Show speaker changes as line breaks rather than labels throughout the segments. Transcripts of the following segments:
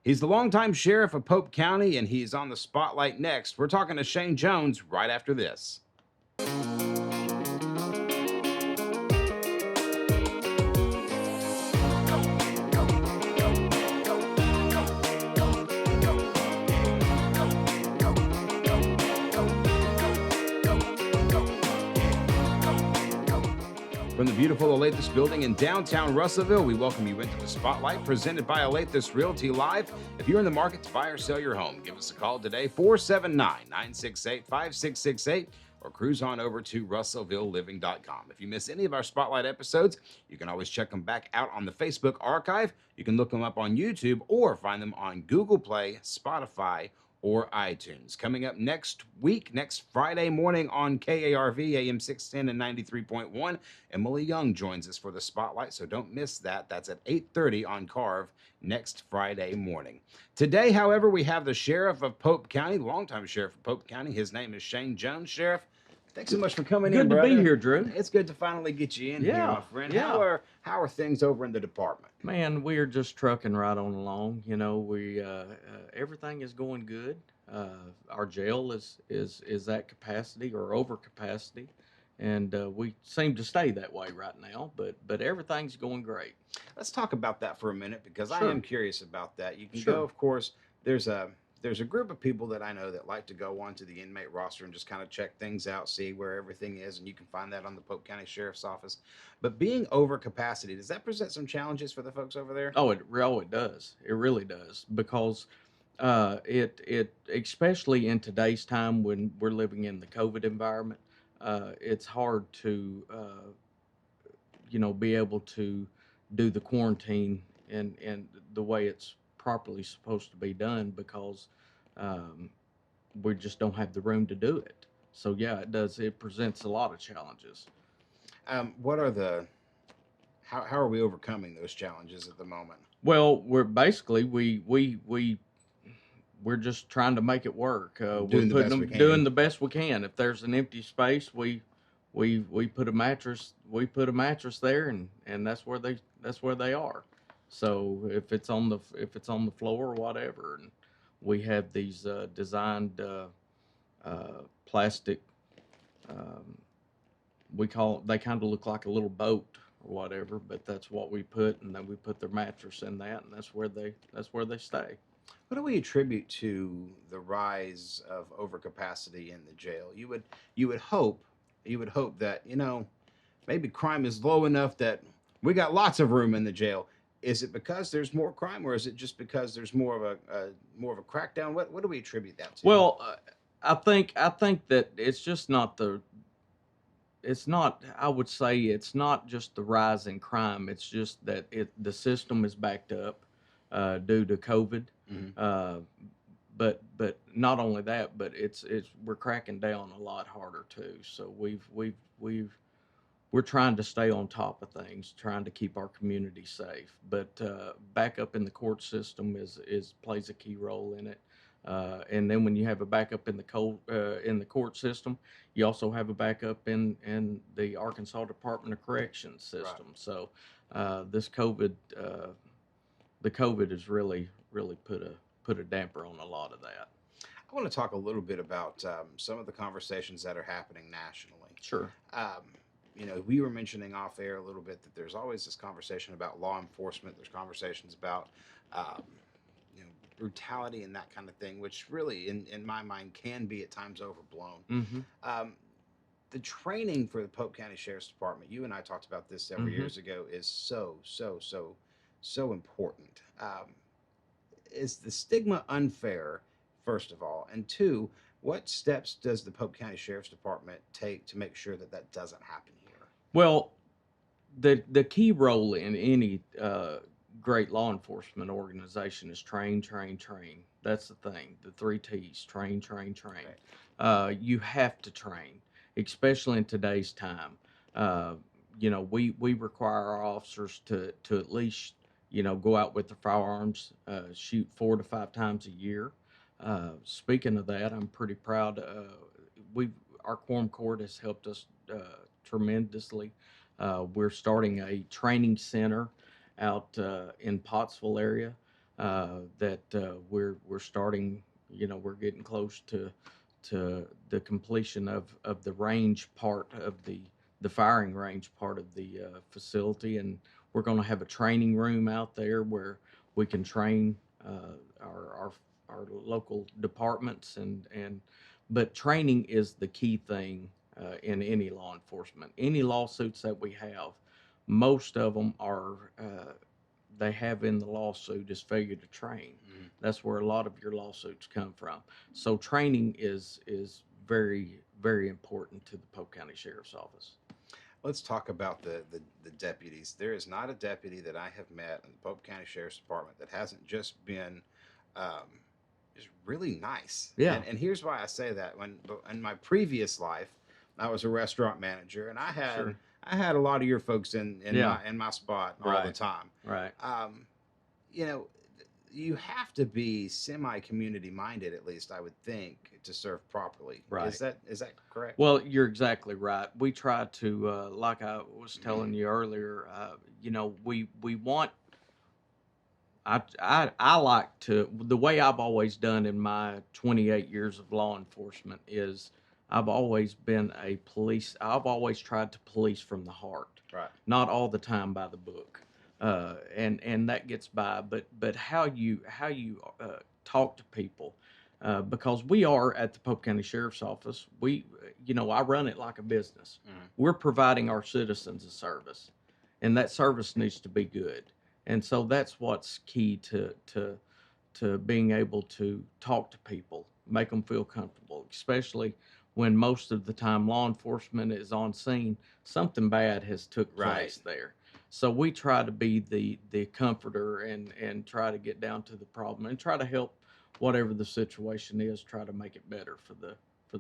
He's the longtime sheriff of Pope County, and he's on the spotlight next. We're talking to Shane Jones right after this. From the beautiful Alathus building in downtown Russellville, we welcome you into the Spotlight presented by Alathus Realty Live. If you're in the market to buy or sell your home, give us a call today, 479-968-5668, or cruise on over to russellvilleliving.com. If you miss any of our Spotlight episodes, you can always check them back out on the Facebook archive. You can look them up on YouTube or find them on Google Play, Spotify, or iTunes. Coming up next week, next Friday morning on KARV, AM 610 and 93.1, Emily Young joins us for the Spotlight, so don't miss that. That's at 8:30 on Carve next Friday morning. Today, however, we have the Sheriff of Pope County, longtime Sheriff of Pope County. His name is Shane Jones. Sheriff, thanks so much for coming in, brother.
Good to be here, Drew.
It's good to finally get you in here, my friend.
Yeah.
How are things over in the department?
Man, we are just trucking right on along. You know, everything is going good. Our jail is at capacity or over capacity, and we seem to stay that way right now. But everything's going great.
Let's talk about that for a minute because I
Sure.
am curious about that. You can
Sure.
go, of course. There's a group of people that I know that like to go onto the inmate roster and just kind of check things out, see where everything is, and you can find that on the Pope County Sheriff's Office. But being over capacity, does that present some challenges for the folks over there?
Oh, it does. It really does, because it especially in today's time when we're living in the COVID environment, it's hard to be able to do the quarantine and the way it's properly supposed to be done, because we just don't have the room to do it. So yeah, it does. It presents a lot of challenges.
What are how are we overcoming those challenges at the moment?
Well, we're basically we're just trying to make it work.
Doing
We're doing
the
the best we can. If there's an empty space, we put a mattress there, and that's where they are. So if it's on the floor or whatever, and we have these designed plastic. They kind of look like a little boat or whatever, but that's what we put, and then we put their mattress in that, and that's where they stay.
What do we attribute to the rise of overcapacity in the jail? You would hope that, maybe crime is low enough that we got lots of room in the jail. Is it because there's more crime, or is it just because there's more of a crackdown? What do we attribute that to?
Well, I think that it's just not I would say it's not just the rise in crime. It's just that the system is backed up due to COVID.
Mm-hmm.
But not only that, but we're cracking down a lot harder too. So we're trying to stay on top of things, trying to keep our community safe. But backup in the court system plays a key role in it. And then when you have a backup in the court system, you also have a backup in the Arkansas Department of Corrections system.
Right.
So this COVID, the COVID has really put a damper on a lot of that.
I want to talk a little bit about some of the conversations that are happening nationally.
Sure.
We were mentioning off air a little bit that there's always this conversation about law enforcement. There's conversations about brutality and that kind of thing, which really, in my mind, can be at times overblown.
Mm-hmm.
The training for the Pope County Sheriff's Department, you and I talked about this several
Mm-hmm.
years ago, is so important. Is the stigma unfair, first of all? And two, what steps does the Pope County Sheriff's Department take to make sure that that doesn't happen here?
Well, the key role in any great law enforcement organization is train. That's the thing. The 3 T's: train.
Right.
You have to train, especially in today's time. We require our officers to at least go out with their firearms, shoot 4 to 5 times a year. Speaking of that, I'm pretty proud. Our quorum court has helped us tremendously. We're starting a training center out in Pottsville area. We're starting. We're getting close to the completion of the range part of the firing range part of the facility, and we're going to have a training room out there where we can train our local departments and but training is the key thing in any law enforcement. Any lawsuits that we have, most of them are they have in the lawsuit is failure to train.
Mhm.
That's where a lot of your lawsuits come from. So training is very very important to the Polk County Sheriff's Office.
Let's talk about the deputies. There is not a deputy that I have met in the Pope County Sheriff's Department that hasn't just been um, just really nice.
Yeah,
And here's why I say that. When in my previous life, I was a restaurant manager, and
sure.
I had a lot of your folks
Yeah,
in my spot all the
right,
time.
right.
Um, you know, you have to be semi community minded, at least I would think, to serve properly.
Right.
Is that correct?
Well, you're exactly right. We try to, like I was telling you earlier, we want. I like to the way I've always done in my 28 years of law enforcement is I've always been a police. I've always tried to police from the heart,
Right.
not all the time by the book, and that gets by. But how you talk to people, because we are at the Polk County Sheriff's Office. I run it like a business.
Mhm.
We're providing our citizens a service, and that service needs to be good. And so that's what's key to being able to talk to people, make them feel comfortable, especially when most of the time law enforcement is on scene, something bad has took
Right.
place there. So we try to be the comforter and try to get down to the problem and try to help whatever the situation is, try to make it better for the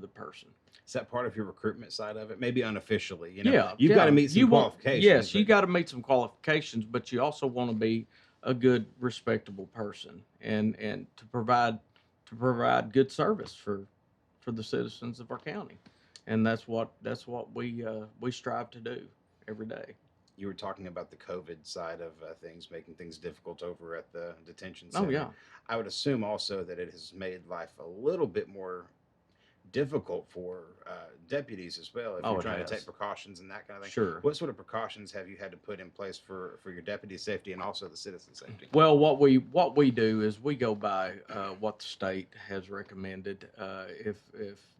person.
Is that part of your recruitment side of it? Maybe unofficially,
Yeah,
you've got to
yeah.
meet some
You want
qualifications,
yes, you
but
got to meet some qualifications, but you also want to be a good, respectable person and to provide good service for the citizens of our county, and that's what we strive to do every day.
you were talking about the COVID side of things, making things difficult over at the detention
Oh
center.
yeah,
I would assume also that it has made life a little bit more difficult for deputies as well if you're
oh it
trying to take
has.
precautions and that kind of thing.
Sure.
What sort of precautions have you had to put in place for your deputy safety and also the citizen safety?
Well, what we do is we go by what the state has recommended. If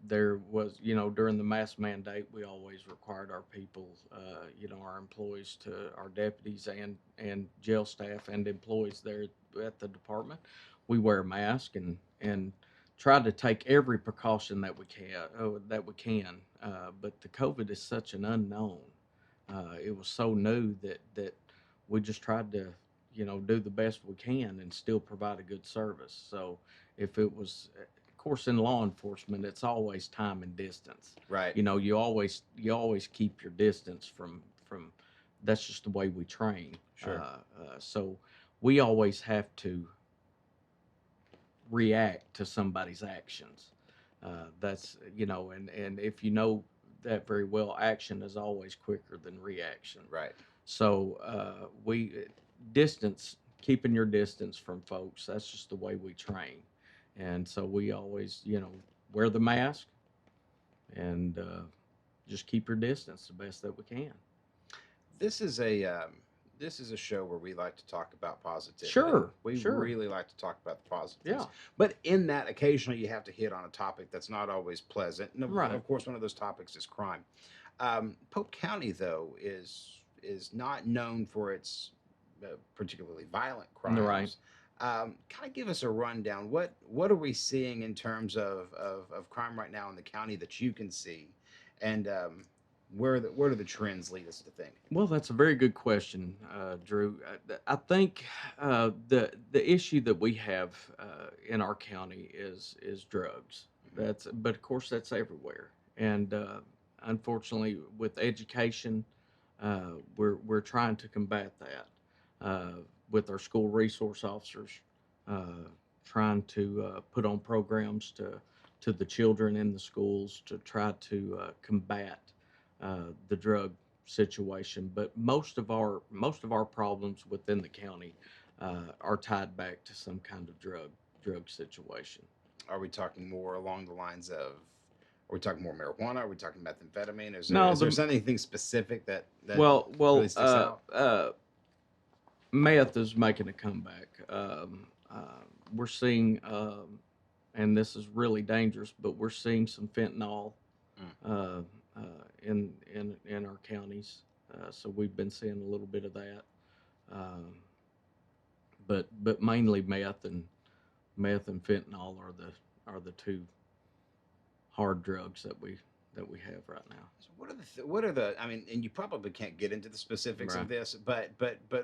there was, during the mask mandate, we always required our people, our employees our deputies and jail staff and employees there at the department, we wear a mask and try to take every precaution that we can. But the COVID is such an unknown. It was so new that we just tried to do the best we can and still provide a good service. So if it was, of course, in law enforcement, it's always time and distance.
Right.
You always keep your distance from. That's just the way we train.
Sure.
So we always have to react to somebody's actions. That's and if you know that very well, action is always quicker than reaction.
Right.
So we distance, keeping your distance from folks. That's just the way we train, and so we always, wear the mask and just keep your distance the best that we can.
This is a this is a show where we like to talk about positivity.
Sure,
We
sure,
really like to talk about the positive
yeah,
things. But in that, occasionally you have to hit on a topic that's not always pleasant. And
right,
of course, one of those topics is crime. Polk County, though, is not known for its particularly violent
right.
crimes. Kind of give us a rundown. What are we seeing in terms of crime right now in the county that you can see, and where do the trends lead us to think?
Well, that's a very good question, Drew. I think the issue that we have in our county is drugs.
Mhm.
But of course that's everywhere, and unfortunately, with education, we're trying to combat that with our school resource officers, uh, trying to put on programs to the children in the schools to try to combat the drug situation. But most of our problems within the county are tied back to some kind of drug situation.
Are we talking more along the lines of? Are we talking more marijuana? Are we talking methamphetamine?
No,
Is there anything specific that
well,
really sticks out?
meth is making a comeback. We're seeing, and this is really dangerous, but we're seeing some fentanyl
Mm.
uh, in our counties. So we've been seeing a little bit of that, but mainly meth and fentanyl are the two hard drugs that we have right now.
So what are the? I mean, and you probably can't get into the specifics of
Right.
this, but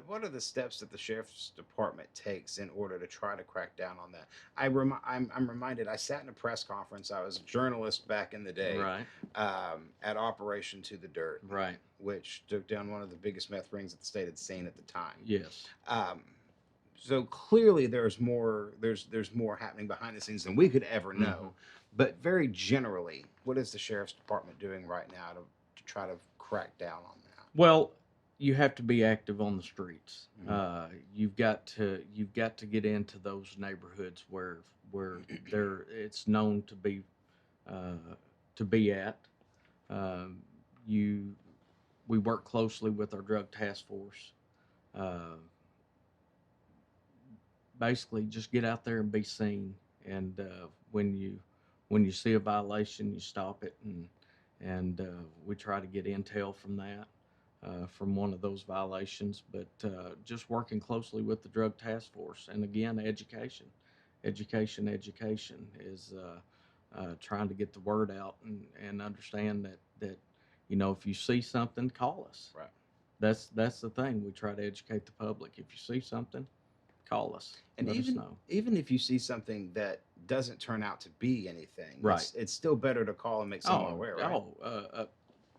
what are the steps that the sheriff's department takes in order to try to crack down on that? I'm reminded. I sat in a press conference. I was a journalist back in the day,
Right.
at Operation to the Dirt,
Right.
which took down one of the biggest meth rings that the state had seen at the time.
Yes.
So clearly there's more happening behind the scenes than we could ever know.
Mhm.
But very generally, what is the sheriff's department doing right now to try to crack down on that?
Well, you have to be active on the streets.
Mhm.
You've got to get into those neighborhoods where it's known uh, to be at. Um, you We work closely with our drug task force. Uh, Basically, just get out there and be seen. And when you see a violation, you stop it, and we try to get intel from that. From one of those violations, but just working closely with the drug task force. And again, education is trying to get the word out and understand that if you see something, call us.
Right.
That's the thing. We try to educate the public. If you see something, call us.
And
Let us know.
even if you see something that doesn't turn out to be anything,
Right.
it's still better to call and make someone aware, right?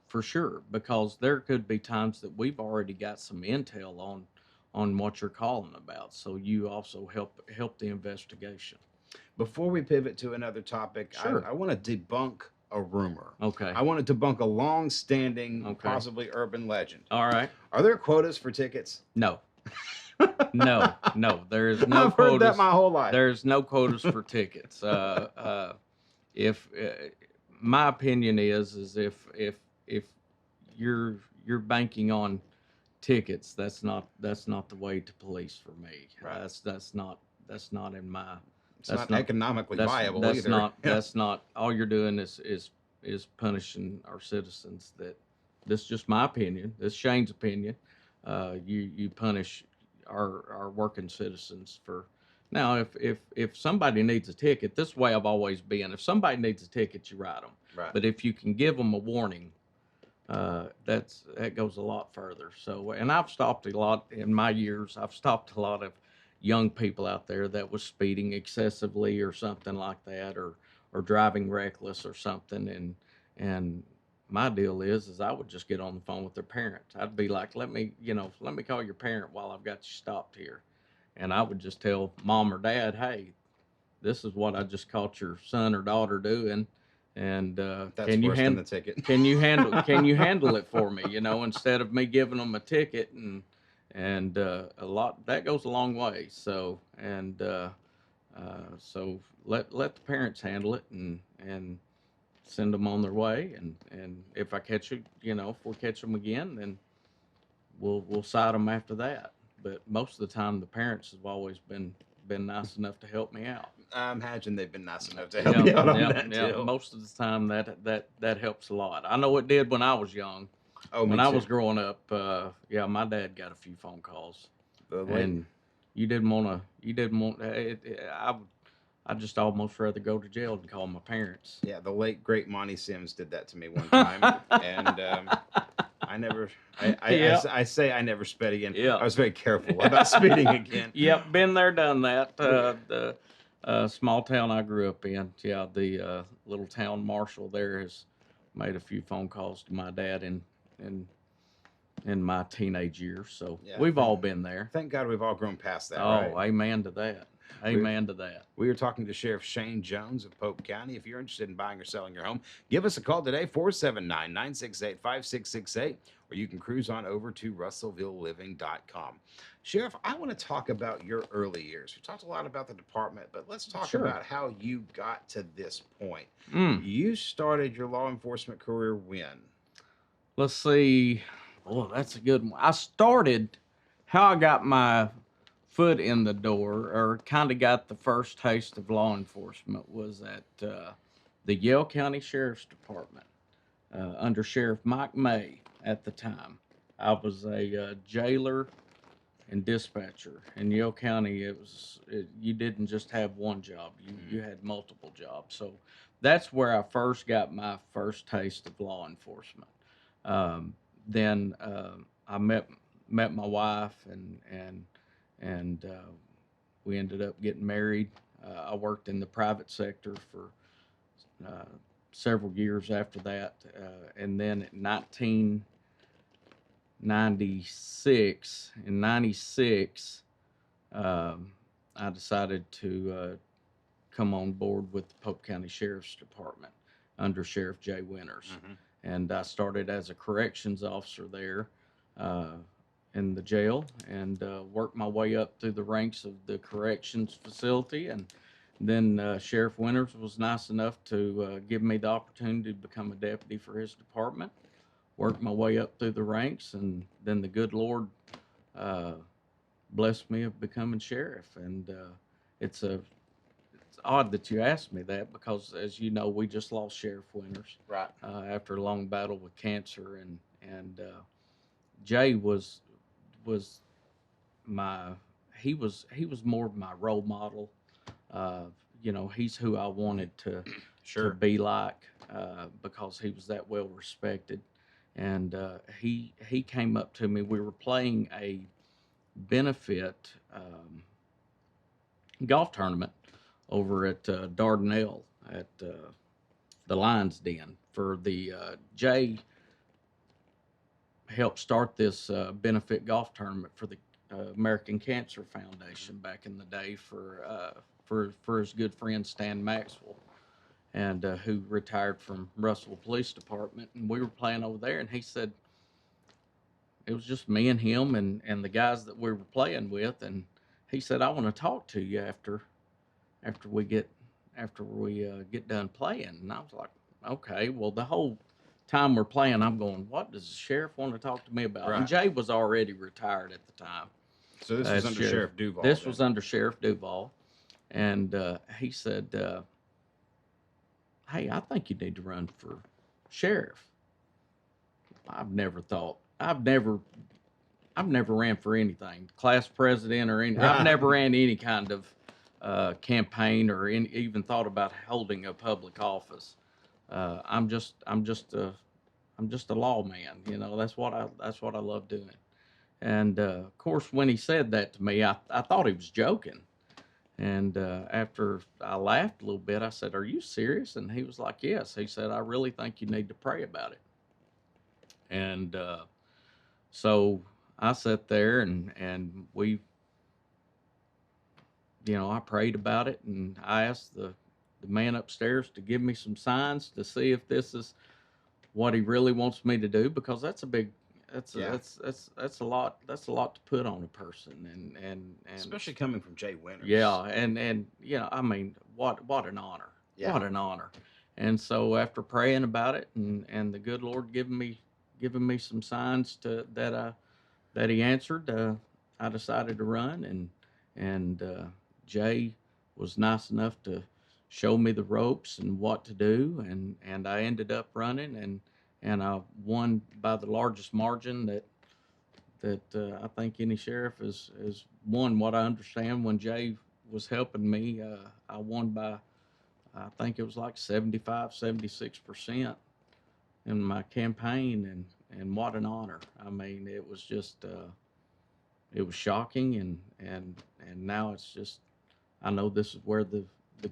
For sure, because there could be times that we've already got some intel on what you're calling about, so you also help the investigation.
Before we pivot to another topic,
Sure.
I want to debunk a rumor.
Okay.
I want to debunk a long-standing,
Okay.
possibly urban legend.
All right.
Are there quotas for tickets?
No. No. There is no
I've
quotas.
heard that my whole life.
There's no quotas for tickets. If My opinion is if you're banking on tickets, that's not the way to police for me.
Right.
That's not in my.
It's not economically viable
that's
either.
Not
Yeah.
that's not all you're doing is punishing our citizens. This is just my opinion. This is Shane's opinion. You punish our working citizens for. Now, if somebody needs a ticket, this way I've always been. If somebody needs a ticket, you write them.
Right.
But if you can give them a warning, that goes a lot further. So, and I've stopped a lot in my years. I've stopped a lot of young people out there that was speeding excessively or something like that, or driving reckless or something. And my deal is I would just get on the phone with their parents. I'd be like, let me call your parent while I've got you stopped here. And I would just tell mom or dad, hey, this is what I just caught your son or daughter doing. And
That's
can you
worse than the ticket.
can you handle it for me? Instead of me giving them a ticket and a lot that goes a long way. So so let the parents handle it and send them on their way. And if I catch you, if we catch them again, then we'll cite them after that. But most of the time, the parents have always been nice enough to help me out.
I imagine they've been nice enough to help you out on that deal.
Most of the time, that helps a lot. I know it did when I was young.
Oh,
When
me
I
too.
was growing up, my dad got a few phone calls,
The late-
and you didn't want I just almost rather go to jail than call my parents.
Yeah, the late great Monty Sims did that to me one time, and I never.
Yeah.
I say I never sped again.
Yeah.
I was very careful about speeding again.
Yep, been there, done that. The small town I grew up in, the little town marshal there has made a few phone calls to my dad in my teenage years. So
Yeah.
we've all been there.
Thank God we've all grown past that.
Oh,
right?
amen to that. Amen to that.
We are talking to Sheriff Shane Jones of Pope County. If you're interested in buying or selling your home, give us a call today, 479-968-5668, or or you can cruise on over to russellvilleliving.com. Sheriff, I want to talk about your early years. We talked a lot about the department, but let's talk
Sure.
about how you got to this point.
Mm.
You started your law enforcement career when?
Let's see. Oh, that's a good one. I started how I got my foot in the door, or kind of got the first taste of law enforcement, was at the Yale County Sheriff's Department under Sheriff Mike May at the time. I was a jailer and dispatcher in Yale County. You didn't just have one job; you had multiple jobs. So that's where I first got my first taste of law enforcement. Then I met my wife, and we ended up getting married. I worked in the private sector for uh, several years after that, and then in 1996, I decided to come on board with the Pope County Sheriff's Department under Sheriff Jay Winters.
Mm-hmm.
And I started as a corrections officer there uh, in the jail, and worked my way up through the ranks of the corrections facility. And then Sheriff Winters was nice enough to give me the opportunity to become a deputy for his department. Worked my way up through the ranks, and then the good Lord uh, blessed me of becoming sheriff. And it's a it's odd that you asked me that, because, as you know, we just lost Sheriff Winters
Right.
after a long battle with cancer, and Jay was my he was more of my role model. Uh, he's who I wanted to
Sure.
be like, because he was that well respected, and he came up to me. We were playing a benefit golf tournament over at Dardanelle at the Lions Den. For the Jay helped start this benefit golf tournament for the American Cancer Foundation back in the day for his good friend Stan Maxwell, and who retired from Russell Police Department. And we were playing over there, and he said, it was just me and him and the guys that we were playing with, and he said, I want to talk to you after we get done playing. And I was like, okay. Well, the whole time we're playing, I'm going, what does the sheriff want to talk to me about?
Right.
And Jay was already retired at the time.
So this was under Sheriff Duval.
This was under Sheriff Duval, and he said, hey, I think you need to run for sheriff. I've never ran for anything, class president or anything. I've never ran any kind of campaign, or even thought about holding a public office. I'm just a lawman. That's what I love doing. And of course, when he said that to me, I thought he was joking. And after I laughed a little bit, I said, "Are you serious?" And he was like, "Yes." He said, "I really think you need to pray about it." And so I sat there, and we, I prayed about it, and I asked the man upstairs to give me some signs to see if this is what he really wants me to do, because that's a big, that's a lot to put on a person, and
especially coming from Jay Winters.
yeah, and I mean, what an honor.
Yeah.
What an honor. And so after praying about it, and the good Lord giving me some signs that he answered, I decided to run, and Jay was nice enough to show me the ropes and what to do, and I ended up running, and I won by the largest margin that I think any sheriff has won. What I understand, when Jay was helping me, I won by, I think it was like 76% in my campaign, and what an honor. I mean, it was just it was shocking, and now it's just, I know this is where the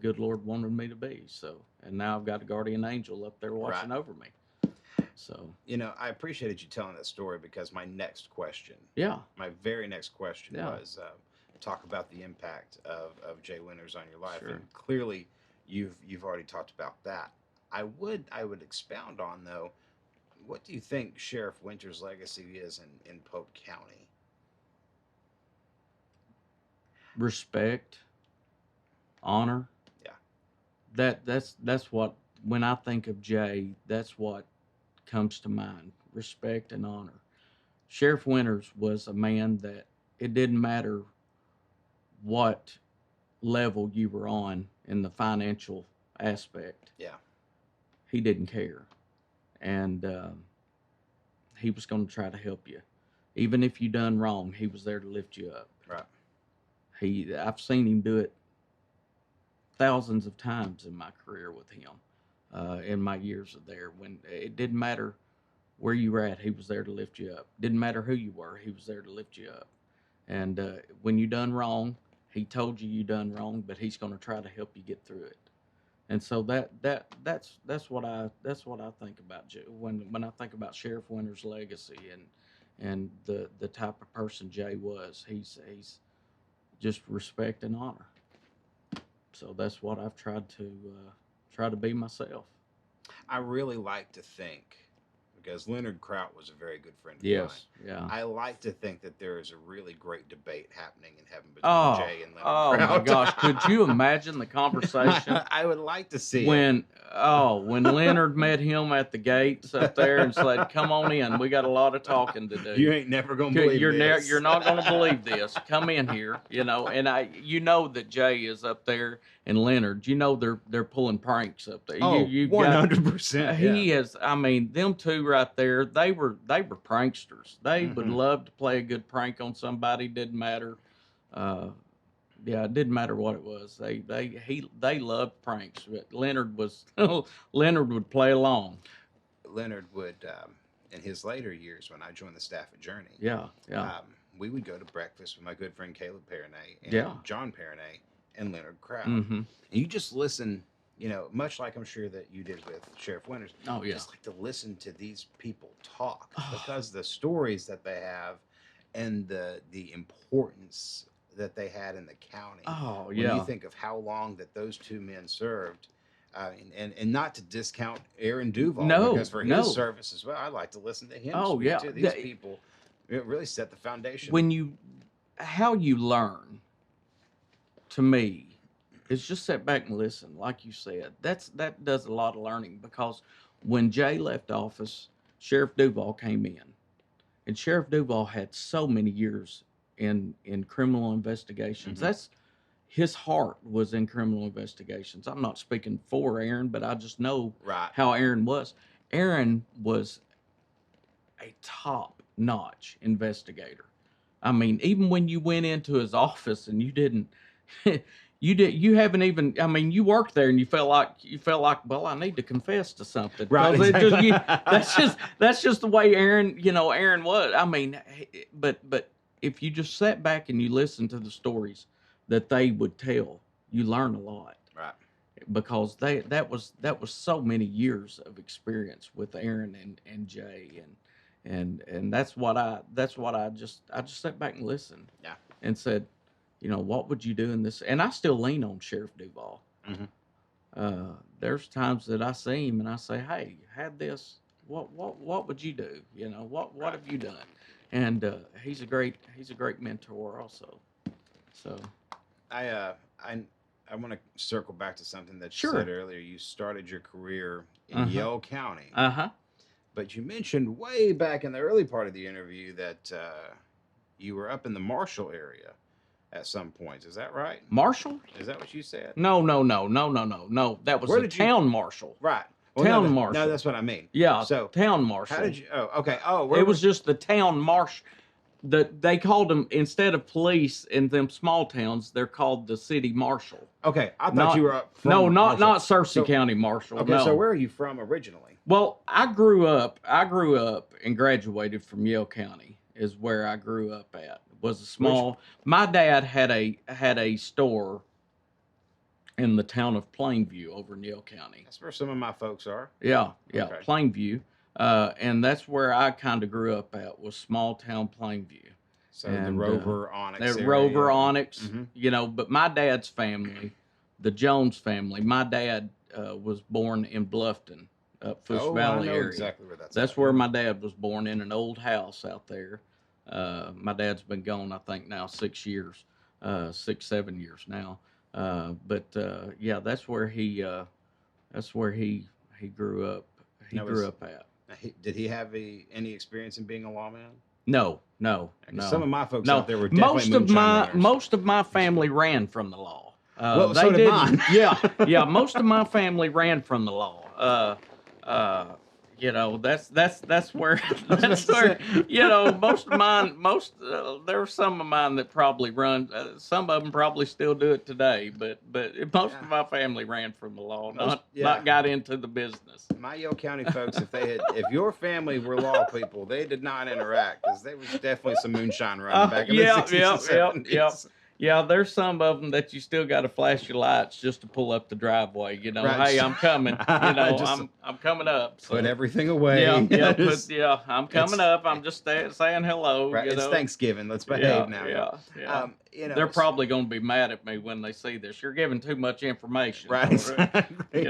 good Lord wanted me to be. So, and now I've got a guardian angel up there watching
Right.
over me. So,
I appreciated you telling that story, because my next question,
yeah,
my very next question
Yeah.
was talk about the impact of Jay Winters on your life.
Sure.
And clearly you've already talked about that. I would expound on, though, What do you think Sheriff Winter's legacy is in Polk County?
Respect, honor.
Yeah.
That's what, when I think of Jay, that's what comes to mind. Respect and honor. Sheriff Winters was a man that it didn't matter what level you were on in the financial aspect.
Yeah.
He didn't care, and he was going to try to help you, even if you done wrong. He was there to lift you up.
Right.
I've seen him do it thousands of times in my career with him, in my years of there. When it didn't matter where you were at, he was there to lift you up. Didn't matter who you were, he was there to lift you up. And when you done wrong, he told you done wrong, but he's going to try to help you get through it. And so that's what I think about when I think about Sheriff Winter's legacy and the type of person Jay was. He's just respect and honor. So that's what I've tried to be myself.
I really like to think, because Leonard Kraut was a very good friend of
Yes,
mine.
yeah.
I like to think that there is a really great debate happening in heaven between Jay and Leonard Kraut.
Oh my gosh! Could you imagine the conversation
I would like to see it.
when Leonard met him at the gates up there and said, "Come on in, we got a lot of talking to do.
You ain't never gonna believe this.
You're not gonna believe this. Come in here, you know." And that Jay is up there and Leonard. They're pulling pranks up there.
Oh, 100%.
He is. I mean, them two right there. They were pranksters. They would love to play a good prank on somebody. Didn't matter. It didn't matter what it was. They loved pranks. But Leonard would play along.
Leonard would, in his later years, when I joined the staff at Journey.
Yeah.
We would go to breakfast with my good friend Caleb Perronay and John Perronay and Leonard Kraut.
Mm-hmm.
And you just listen, much like I'm sure that you did with Sheriff Winters.
Oh, yeah.
Just like to listen to these people talk because the stories that they have and the importance that they had in the county.
Oh,
when
yeah.
you think of how long that those two men served, and not to discount Aaron Duval, because for his service as well, I like to listen to him.
Oh,
speak
yeah.
to these people. It really set the foundation.
How you learn, to me, is just sit back and listen. Like you said, that does a lot of learning, because when Jay left office, Sheriff Duval came in, and Sheriff Duval had so many years in criminal investigations. That's his heart was in criminal investigations. I'm not speaking for Aaron, but I just know how Aaron was. Aaron was a top-notch investigator. I mean, even when you went into his office and you didn't, you haven't even. I mean, you worked there and you felt like, well, I need to confess to something.
Right. Exactly.
That's just the way Aaron was. I mean, but if you just sat back and you listened to the stories that they would tell, you learn a lot.
Right.
Because that was so many years of experience with Aaron and Jay, and that's what I just sat back and listened.
Yeah.
And said, what would you do in this? And I still lean on Sheriff Duval. There's times that I see him and I say, hey, had this, what would you do? What have you done? And he's a great mentor also. So
I want to circle back to something that you said earlier. You started your career in Yell County. But you mentioned way back in the early part of the interview that you were up in the Marshall area at some points. Is that right?
Marshall?
Is that what you said?
No. That was the town marshal.
Right. Well,
Town marshal.
No, that's what I mean.
Yeah.
So
town marshal.
How did you? Oh, okay. Oh,
it was just the town marshal. They called them, instead of police in them small towns, they're called the city marshal.
Okay, I thought you were up from
not
Marshall.
Searcy County Marshal.
Okay,
no.
So where are you from originally?
Well, I grew up and graduated from Yale County. Is where I grew up at. It was a small. My dad had a store in the town of Plainview over in Yale County.
That's where some of my folks are.
Yeah,
Okay.
Plainview. And that's where I kind of grew up at, was small town Plainview.
So the Rover Onyx area.
Rover Onyx, but my dad's family, the Jones family, my dad was born in Bluffton, up Fush
Oh, I
Valley
know
area.
exactly where that's
That's
at.
where my dad was born, in an old house out there. My dad's been gone, I think, now 6 years, 6, 7 years now. Yeah, that's where he grew up. He
Now,
grew up at.
did he have any experience in being a lawman?
No, no,
Because some
no,
of my folks
no.
out there were definitely moonshine runners.
Most of my family ran from the law.
Well,
They
so did
didn't.
mine.
Yeah, yeah. Most of my family ran from the law. Uh, that's where that's where most of mine. There were some of mine that probably run. Some of them probably still do it today. But most
Yeah.
of my family ran from the law.
Most-
Not got into the business.
My Yale County folks, if your family were law people, they did not interact because there was definitely some moonshine running back in the 60s and 70s.
Yeah, there's some of them that you still got to flash your lights just to pull up the driveway.
Right.
Hey, I'm coming.
Just
I'm coming up. So.
put everything away.
I'm coming up. I'm just saying hello.
Right. It's Thanksgiving. Let's behave now.
Yeah. They're probably going to be mad at me when they see this. You're giving too much information.
Right. Exactly.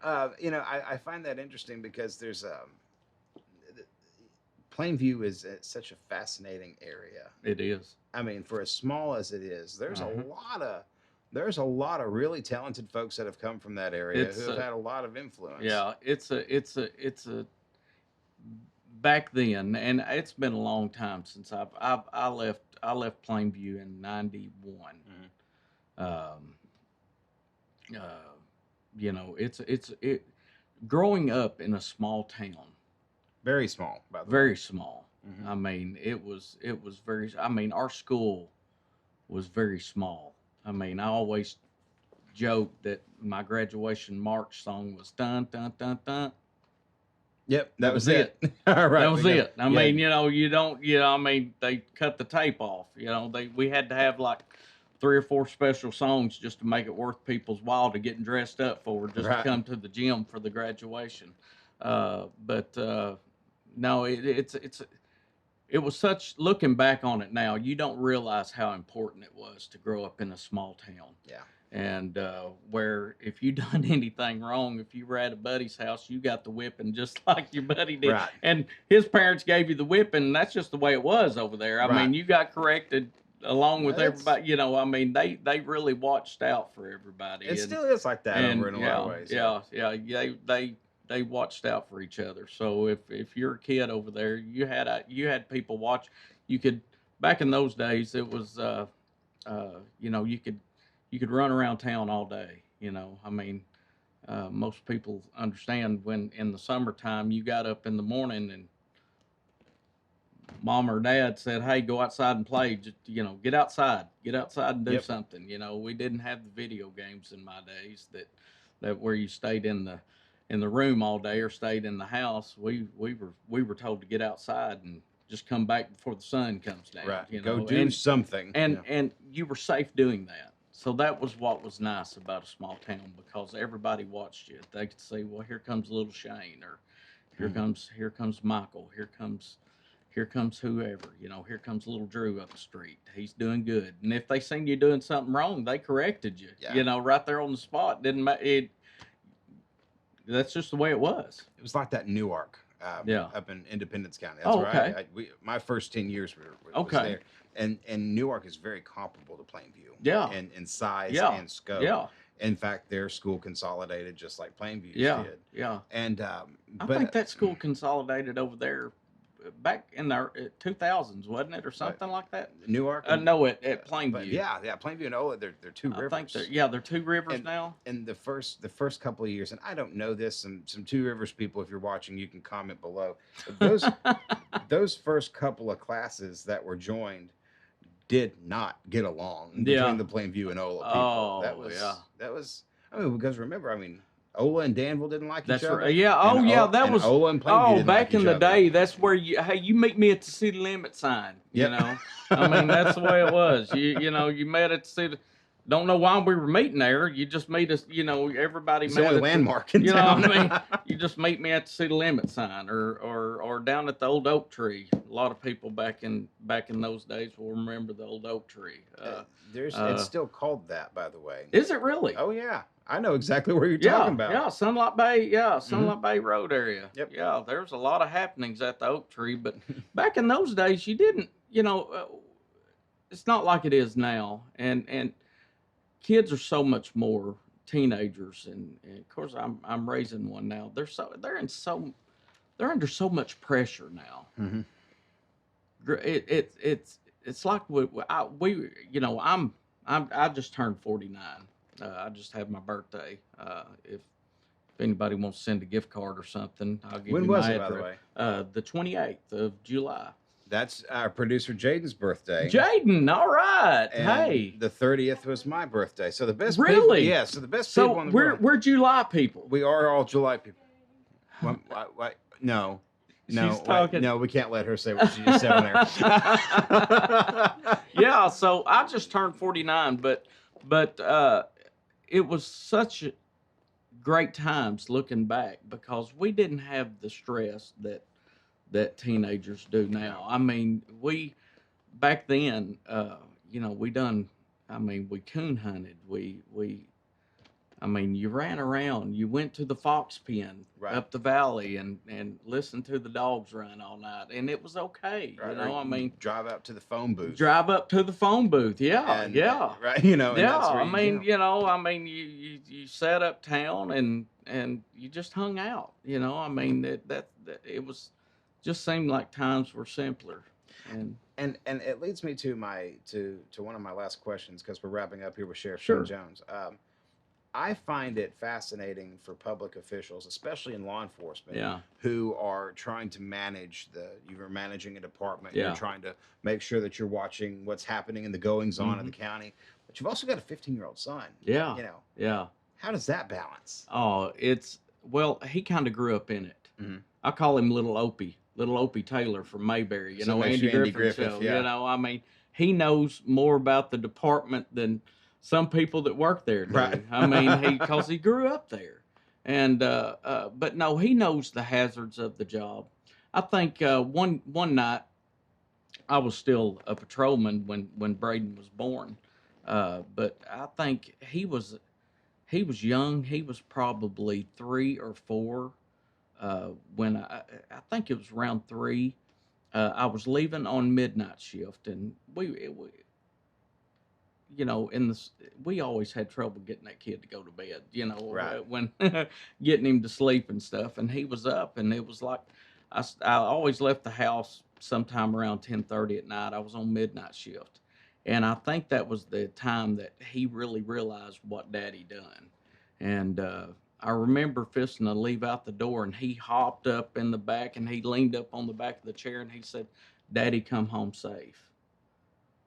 I
find that interesting because there's Plainview is such a fascinating area.
It is.
I mean, for as small as it is, there's a lot of really talented folks that have come from that area who have had a lot of influence.
Yeah, it's a back then, and it's been a long time since I left Plainview in '91. It growing up in a small town.
Very small, by the way.
Very small. I mean, it was very. I mean, our school was very small. I mean, I always joke that my graduation march song was dun dun dun dun.
Yep, that was it.
All right, that was it. I mean, I mean, they cut the tape off. We had to have like 3 or 4 special songs just to make it worth people's while to getting dressed up for, just to come to the gym for the graduation. No, it was such, looking back on it now, you don't realize how important it was to grow up in a small town.
Yeah.
And where if you done anything wrong, if you were at a buddy's house, you got the whipping just like your buddy did.
Right.
And his parents gave you the whipping, and that's just the way it was over there. I mean, you got corrected along with everybody. I mean, they really watched out for everybody.
It still is like that over in a lot of ways.
Yeah. They watched out for each other. So if you're a kid over there, you had people watch. You could, back in those days, it was you could run around town all day. I mean, most people understand when in the summertime you got up in the morning and mom or dad said, "Hey, go outside and play. Just get outside and do something." We didn't have the video games in my days that where you stayed in the room all day or stayed in the house. We were told to get outside and just come back before the sun comes down.
Right. Go do something.
And you were safe doing that. So that was what was nice about a small town, because everybody watched you. They could say, "Well, here comes little Shane," or here comes Michael, here comes whoever, here comes little Drew up the street. He's doing good. And if they seen you doing something wrong, they corrected you. Right there on the spot. That's just the way it was.
It was like that in Newark, up in Independence County. That's
okay.
My first 10 years was there. And Newark is very comparable to Plainview.
Yeah.
In size and scope.
Yeah.
In fact, their school consolidated just like Plainview did.
Yeah.
And
I think that school consolidated over there back in the 2000s, wasn't it, or something like that?
Newark?
No, at Plainview.
But yeah, Plainview and Ola, they're two rivers.
I think they're 2 rivers now.
And the first couple of years, and I don't know this, some 2 Rivers people, if you're watching, you can comment below. But those first couple of classes that were joined did not get along between the Plainview and Ola people.
Oh,
that was. I mean, because remember, Ola and Danville didn't like each other.
Right. Yeah. Oh, that was
Ola and Plainview didn't
back
like
in the
other.
day. That's where you meet me at the city limit sign.
Yep.
I mean, that's the way it was. You met at the city. Don't know why we were meeting there. You just meet us. Everybody.
It's
met
the only landmark in town.
What I mean? You just meet me at the city limit sign, or down at the old oak tree. A lot of people back in those days will remember the old oak tree.
It's still called that, by the way.
Is it really?
Oh yeah. I know exactly where you're talking about.
Yeah, Sunlight Bay,
Mm-hmm.
Sunlight Bay Road area.
Yep.
Yeah, there's a lot of happenings at the Oak Tree, but back in those days, you didn't, it's not like it is now, and kids are so much more teenagers, and of course, I'm raising one now. They're under so much pressure now.
Mm-hmm.
It's like I just turned 49. I just had my birthday. If anybody wants to send a gift card or something, I'll give
When
you
was
my
it, by the
address.
way?
The 28th of July.
That's our producer Jaden's birthday.
Jaden, all right.
And
Hey,
the 30th was my birthday. So the best
really?
people, yeah. So the best people in the world.
We're July people.
We are all July people. No. No,
She's talking.
no, we can't let her say what she just said on there.
Yeah, so I just turned 49, but it was such great times looking back because we didn't have the stress that teenagers do now. I mean, we back then, we coon hunted. You ran around. You went to the fox pen
Right.
up the valley and listened to the dogs run all night, and it was okay.
Right. Drive up to the phone booth.
Drive up to the phone booth. Yeah,
And,
yeah.
Right. And
Yeah,
that's where
you sat uptown and you just hung out. That it was just seemed like times were simpler.
And it leads me to one of my last questions because we're wrapping up here with Sheriff
Sure.
Tim Jones. I find it fascinating for public officials, especially in law enforcement,
Yeah.
who are trying to manage you're managing a department,
Yeah.
you're trying to make sure that you're watching what's happening in the goings on of the county, but you've also got a 15-year-old son.
Yeah. Yeah.
How does that balance?
Oh, he kind of grew up in it.
Mhm.
I call him Little Opie Taylor from Mayberry.
So makes
Andy
you Andy
Griffith
Griffith,
show.
yeah.
He knows more about the department than some people that work there do.
Right.
Because he grew up there, and but no, he knows the hazards of the job. I think one night I was still a patrolman when Braden was born, but I think he was young. He was probably 3 or 4 when I think it was around 3. I was leaving on midnight shift, and we we always had trouble getting that kid to go to bed.
Right.
When getting him to sleep and stuff, and he was up, and it was like I always left the house sometime around 10:30 at night. I was on midnight shift, and I think that was the time that he really realized what Daddy done, and I remember fisting to leave out the door, and he hopped up in the back, and he leaned up on the back of the chair, and he said, "Daddy, come home safe."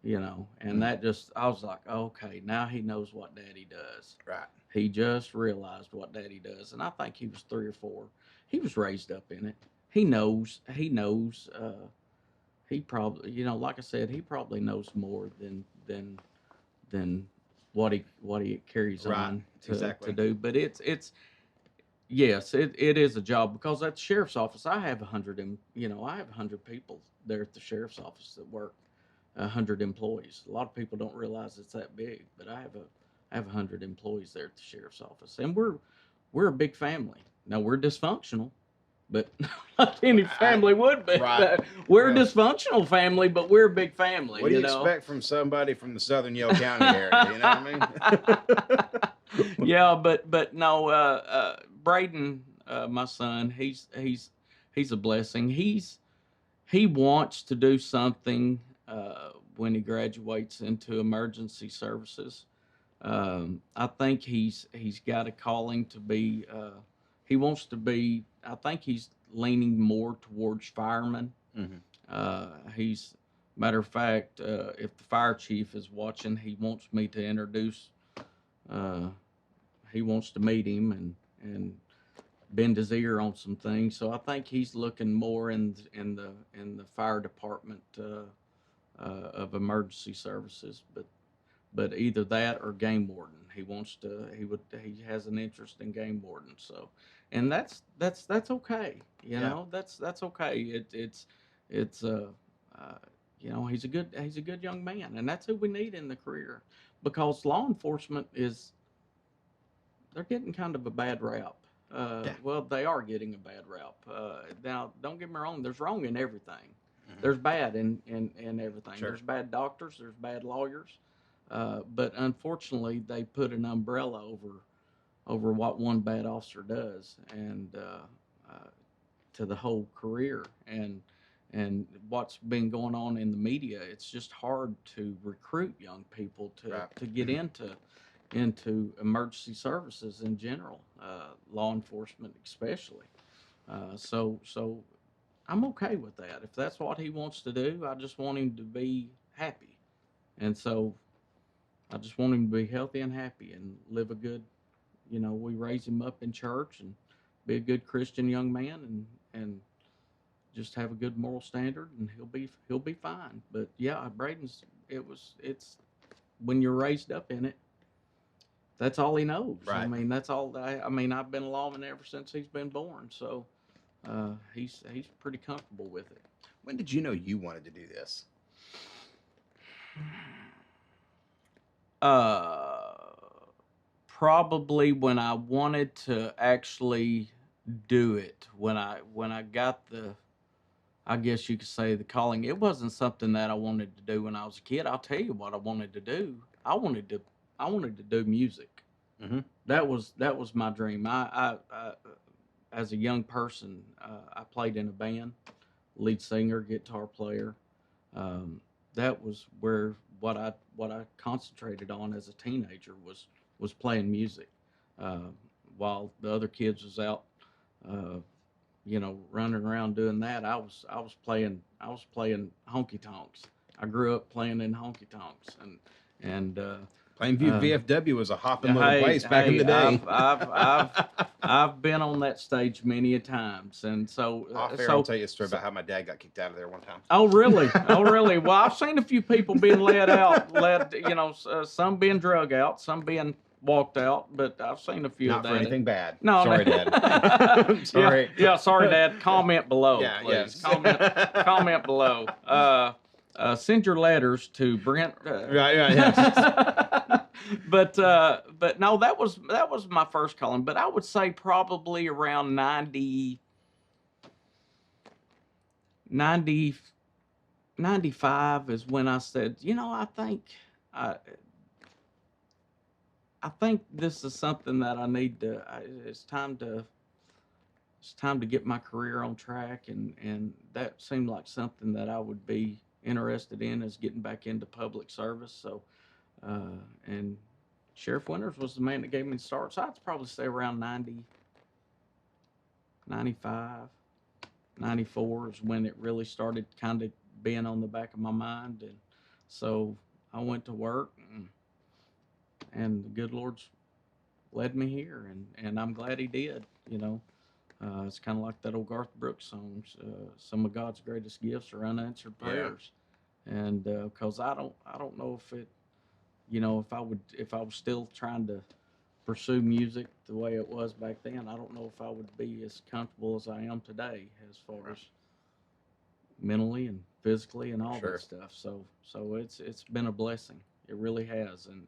And that just, I was like, okay, now he knows what Daddy does.
Right.
He just realized what Daddy does. And I think he was 3 or 4. He was raised up in it. He knows, he probably, like I said, he probably knows more than what he carries
Right.
on
Exactly.
to do. But yes, it is a job because at the sheriff's office, I have 100 people there at the sheriff's office that work. 100 employees. A lot of people don't realize it's that big, but I have 100 employees there at the sheriff's office, and we're a big family. Now we're dysfunctional, but like any family would be.
Right.
We're a dysfunctional family, but we're a big family.
What do you expect from somebody from the Southern Yale County area? You know what I mean?
Yeah, but no, Braden, my son, he's a blessing. He wants to do something. When he graduates into emergency services, I think he's got a calling to be. He wants to be. I think he's leaning more towards fireman. He's matter of fact, if the fire chief is watching, he wants me to introduce. He wants to meet him and bend his ear on some things. So I think he's looking more in the fire department. Of emergency services, but either that or game warden. He has an interest in game warden. So, and that's okay. That's okay. It's he's a good young man, and that's who we need in the career because law enforcement is they're getting kind of a bad rap.
Yeah.
Well, they are getting a bad rap. Now, don't get me wrong. There's wrong in everything.
Mhm.
There's bad in everything.
Sure.
There's bad doctors. There's bad lawyers. But unfortunately, they put an umbrella over what one bad officer does, and to the whole career. And what's been going on in the media, it's just hard to recruit young people
Right.
to get into emergency services in general, law enforcement especially. So I'm okay with that. If that's what he wants to do, I just want him to be happy. And so I just want him to be healthy and happy and live a good, we raise him up in church and be a good Christian young man and just have a good moral standard and he'll be fine. But yeah, Braden's it's when you're raised up in it, that's all he knows. I
Right.
mean, that's all that I mean, I've been lawman ever since he's been born. So he's pretty comfortable with it.
When did you know you wanted to do this?
Probably when I wanted to actually do it. When I got the, I guess you could say, the calling. It wasn't something that I wanted to do when I was a kid. I'll tell you what I wanted to do. I wanted to do music.
Mm-hmm.
That was my dream. I as a young person, I played in a band, lead singer, guitar player. That was where what I concentrated on as a teenager was playing music, uh, while the other kids was out, uh, running around doing that. I was playing honky tonks. I grew up playing in honky tonks, and
Plainview VFW was a hopping little
hey,
place back in the day.
I've been on that stage many a times, and so
Off air, I'll tell you a story about how my dad got kicked out of there one time.
Oh, really? Oh, really? Well, I've seen a few people being some being drug out, some being walked out, but I've seen a few
Not
of that.
for anything bad.
No,
Sorry,
no.
Dad. Sorry.
Yeah, sorry, Dad. Comment below,
Yeah,
please.
yes.
Comment below. Send your letters to Brent.
Right, yes.
But no, that was my first calling. But I would say probably around 95 is when I said, I think this is something that I need to. It's time to get my career on track, and that seemed like something that I would be interested in, is getting back into public service. So, and Sheriff Winters was the man that gave me the start. So I'd probably say around 90, 95, 94 is when it really started kind of being on the back of my mind. And so I went to work, and the good Lord's led me here, and I'm glad he did. It's kind of like that old Garth Brooks song. Some of God's greatest gifts are unanswered prayers, and because I don't know if it, if I was still trying to pursue music the way it was back then, I don't know if I would be as comfortable as I am today, as far as mentally and physically and all
Sure.
that stuff. So it's been a blessing. It really has, and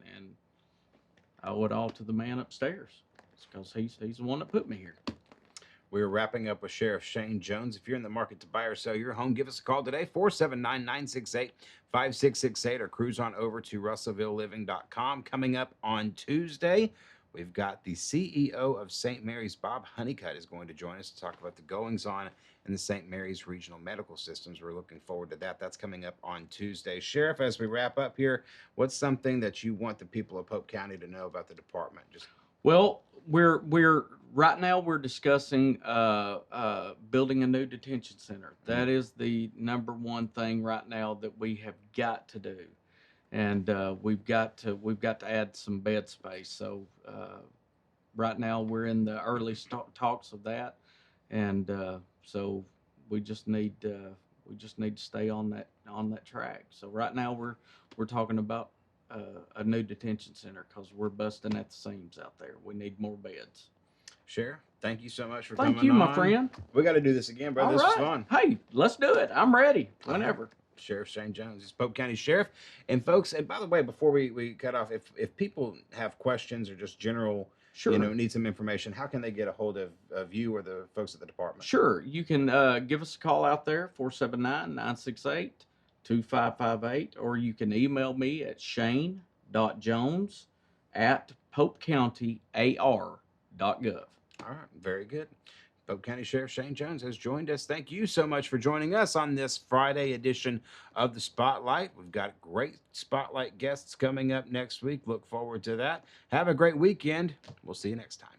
I owe it all to the man upstairs. It's because he's the one that put me here.
We're wrapping up with Sheriff Shane Jones. If you're in the market to buy or sell your home, give us a call today, 479-968-5668, or cruise on over to russellvilleliving.com. Coming up on Tuesday, we've got the CEO of St. Mary's, Bob Honeycutt, is going to join us to talk about the goings-on in the St. Mary's Regional Medical Systems. We're looking forward to that. That's coming up on Tuesday. Sheriff, as we wrap up here, what's something that you want the people of Pope County to know about the department?
Well, we're right now we're discussing building a new detention center. That is the number one thing right now that we have got to do, and we've got to add some bed space. So right now we're in the early talks of that, and so we just need to stay on that track. So right now we're talking about a new detention center, because we're busting at the seams out there. We need more beds.
Sheriff, thank you so much for coming on.
Thank you, my friend.
We got to do this again, bro. This was fun.
Hey, let's do it. I'm ready whenever.
Sheriff Shane Jones is Pope County Sheriff. And folks, and by the way, before we cut off, if people have questions or just general
Sure.
need some information, how can they get a hold of you or the folks at the department?
Sure. You can give us a call out there, 479-968-2558, or you can email me at shane.jones@popecountyar.gov.
All right, very good. Polk County Sheriff Shane Jones has joined us. Thank you so much for joining us on this Friday edition of the Spotlight. We've got great Spotlight guests coming up next week. Look forward to that. Have a great weekend. We'll see you next time.